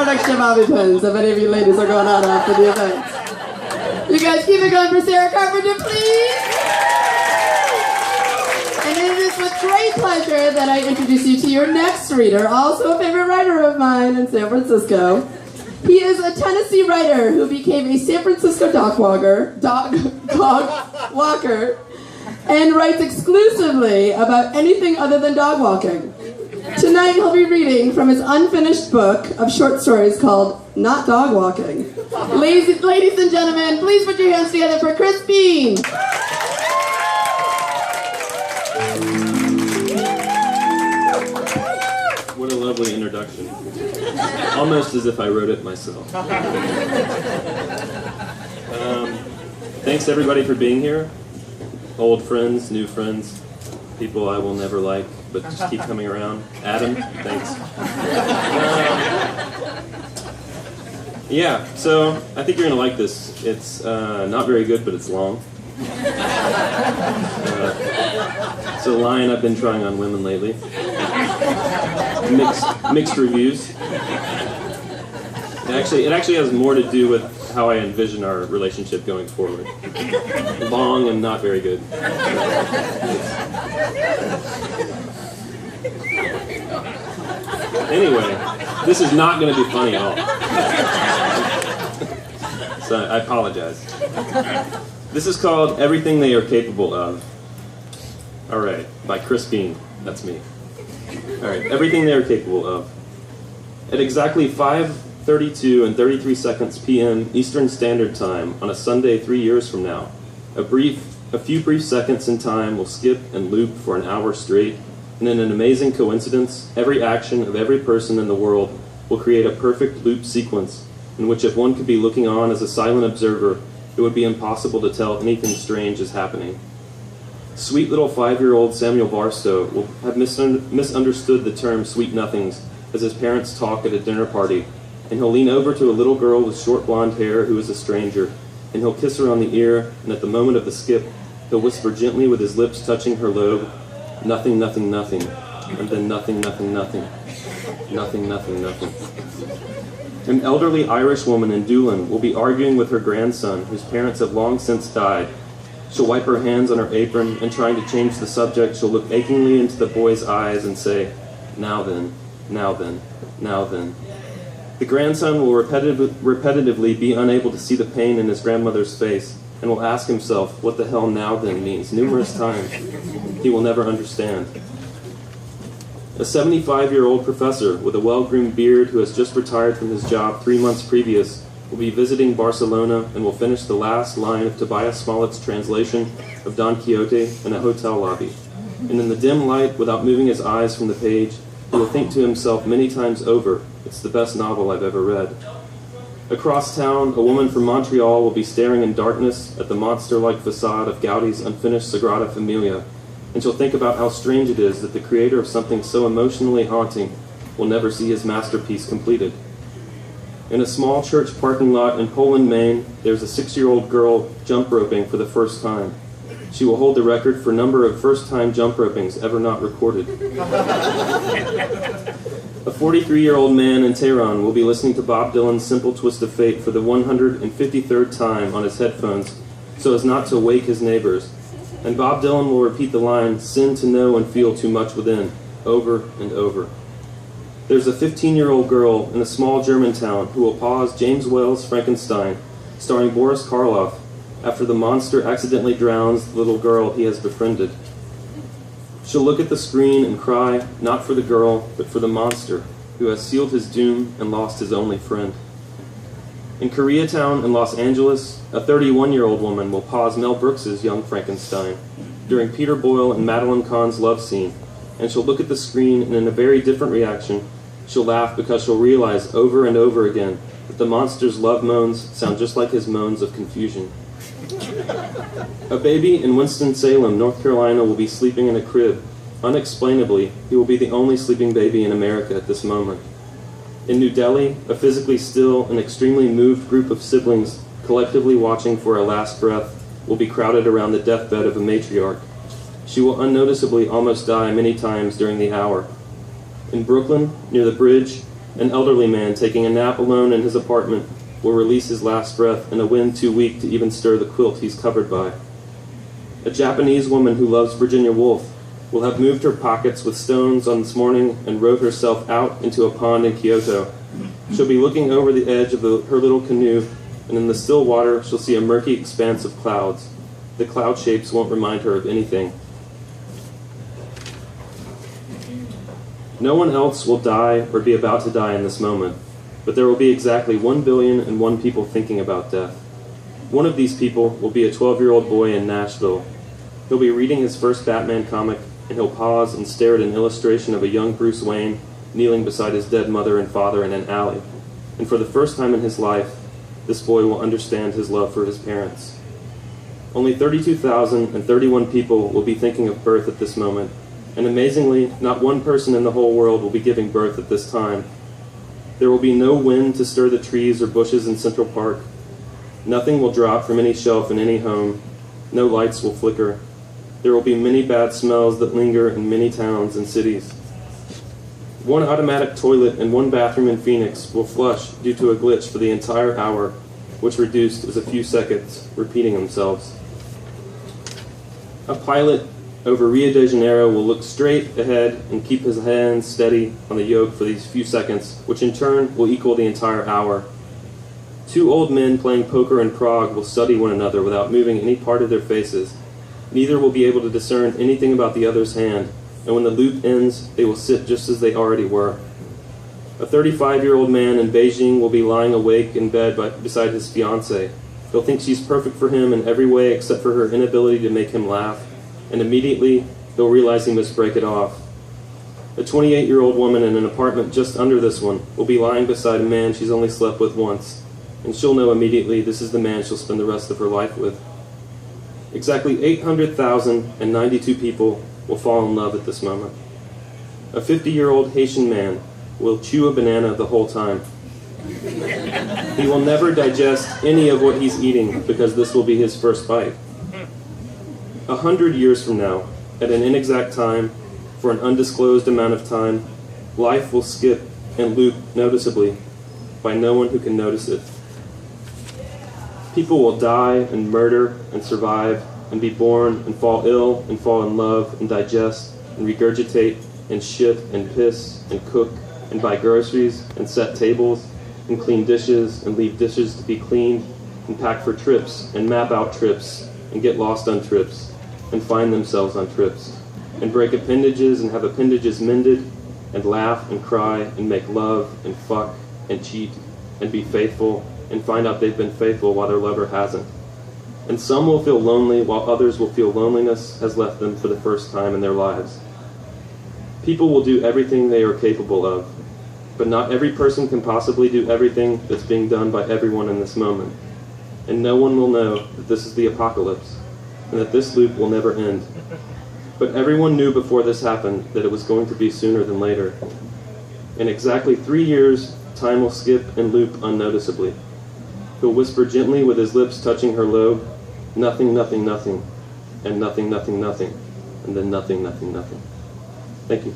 production of Bobby Pins, if any of you ladies are going out after the event. You guys keep it going for Sarah Carpenter, please. And it is with great pleasure that I introduce you to your next reader, also a favorite writer of mine in San Francisco. He is a Tennessee writer who became a San Francisco dog walker, and writes exclusively about anything other than dog walking. Tonight he'll be reading from his unfinished book of short stories called Not Dog Walking. Ladies and gentlemen, please put your hands together for Chris Bean. What a lovely introduction. Almost as if I wrote it myself. Thanks everybody for being here. Old friends, new friends, people I will never like, but just keep coming around. Adam, thanks. Yeah, so I think you're going to like this. It's not very good, but it's long. It's a line I've been trying on women lately. Mixed reviews. It actually has more to do with how I envision our relationship going forward. Long and not very good. Anyway, this is not going to be funny at all. So I apologize. This is called Everything They Are Capable Of. Alright, by Chris Bean. That's me. Alright, Everything They Are Capable Of. At exactly 5:32 and 33 seconds p.m. Eastern Standard Time on a Sunday 3 years from now, a few brief seconds in time will skip and loop for an hour straight, and in an amazing coincidence, every action of every person in the world will create a perfect loop sequence in which if one could be looking on as a silent observer, it would be impossible to tell anything strange is happening. Sweet little 5-year-old Samuel Barstow will have misunderstood the term sweet nothings as his parents talk at a dinner party, and he'll lean over to a little girl with short blonde hair who is a stranger, and he'll kiss her on the ear, and at the moment of the skip, he'll whisper gently with his lips touching her lobe, nothing, nothing, nothing, and then nothing, nothing, nothing, nothing, nothing, nothing. An elderly Irish woman in Doolin will be arguing with her grandson, whose parents have long since died. She'll wipe her hands on her apron, and trying to change the subject, she'll look achingly into the boy's eyes and say, now then, now then, now then. The grandson will repetitively be unable to see the pain in his grandmother's face, and will ask himself what the hell now then means numerous times. He will never understand. A 75-year-old professor with a well-groomed beard who has just retired from his job 3 months previous will be visiting Barcelona and will finish the last line of Tobias Smollett's translation of Don Quixote in a hotel lobby. And in the dim light, without moving his eyes from the page, he will think to himself many times over, it's the best novel I've ever read. Across town, a woman from Montreal will be staring in darkness at the monster-like facade of Gaudi's unfinished Sagrada Familia, and she'll think about how strange it is that the creator of something so emotionally haunting will never see his masterpiece completed. In a small church parking lot in Poland, Maine, there's a 6-year-old girl jump roping for the first time. She will hold the record for number of first-time jump ropings ever not recorded. A 43-year-old man in Tehran will be listening to Bob Dylan's Simple Twist of Fate for the 153rd time on his headphones so as not to wake his neighbors. And Bob Dylan will repeat the line, sin to know and feel too much within, over and over. There's a 15-year-old girl in a small German town who will pause James Whale's Frankenstein, starring Boris Karloff, after the monster accidentally drowns the little girl he has befriended. She'll look at the screen and cry, not for the girl, but for the monster, who has sealed his doom and lost his only friend. In Koreatown in Los Angeles, a 31-year-old woman will pause Mel Brooks's Young Frankenstein during Peter Boyle and Madeline Kahn's love scene, and she'll look at the screen and in a very different reaction, she'll laugh because she'll realize over and over again that the monster's love moans sound just like his moans of confusion. A baby in Winston-Salem, North Carolina will be sleeping in a crib. Unexplainably, he will be the only sleeping baby in America at this moment. In New Delhi, a physically still and extremely moved group of siblings, collectively watching for a last breath, will be crowded around the deathbed of a matriarch. She will unnoticeably almost die many times during the hour. In Brooklyn, near the bridge, An elderly man taking a nap alone in his apartment will release his last breath in a wind too weak to even stir the quilt he's covered by. A Japanese woman who loves Virginia Woolf will have moved her pockets with stones on this morning and rowed herself out into a pond in Kyoto. She'll be looking over the edge of her little canoe, and in the still water she'll see a murky expanse of clouds. The cloud shapes won't remind her of anything. No one else will die or be about to die in this moment, but there will be exactly 1,000,000,001 people thinking about death. One of these people will be a 12-year-old boy in Nashville. He'll be reading his first Batman comic, and he'll pause and stare at an illustration of a young Bruce Wayne kneeling beside his dead mother and father in an alley. And for the first time in his life, this boy will understand his love for his parents. Only 32,031 people will be thinking of birth at this moment, and amazingly, not one person in the whole world will be giving birth at this time. There will be no wind to stir the trees or bushes in Central Park. Nothing will drop from any shelf in any home. No lights will flicker. There will be many bad smells that linger in many towns and cities. One automatic toilet and one bathroom in Phoenix will flush due to a glitch for the entire hour, which reduced as a few seconds, repeating themselves. A pilot over Rio de Janeiro will look straight ahead and keep his hands steady on the yoke for these few seconds, which in turn will equal the entire hour. Two old men playing poker in Prague will study one another without moving any part of their faces. Neither will be able to discern anything about the other's hand, and when the loop ends, they will sit just as they already were. A 35-year-old man in Beijing will be lying awake in bed beside his fiancée. He'll think she's perfect for him in every way except for her inability to make him laugh, and immediately he'll realize he must break it off. A 28-year-old woman in an apartment just under this one will be lying beside a man she's only slept with once, and she'll know immediately this is the man she'll spend the rest of her life with. Exactly 800,092 people will fall in love at this moment. A 50-year-old Haitian man will chew a banana the whole time. He will never digest any of what he's eating because this will be his first bite. 100 years from now, at an inexact time, for an undisclosed amount of time, life will skip and loop noticeably by no one who can notice it. People will die and murder and survive and be born and fall ill and fall in love and digest and regurgitate and shit and piss and cook and buy groceries and set tables and clean dishes and leave dishes to be cleaned and pack for trips and map out trips and get lost on trips and find themselves on trips and break appendages and have appendages mended and laugh and cry and make love and fuck and cheat and be faithful and find out they've been faithful while their lover hasn't. And some will feel lonely while others will feel loneliness has left them for the first time in their lives. People will do everything they are capable of, but not every person can possibly do everything that's being done by everyone in this moment. And no one will know that this is the apocalypse, and that this loop will never end. But everyone knew before this happened that it was going to be sooner than later. In exactly 3 years, time will skip and loop unnoticeably. He'll whisper gently with his lips touching her lobe, nothing, nothing, nothing, and nothing, nothing, nothing, and then nothing, nothing, nothing. Thank you.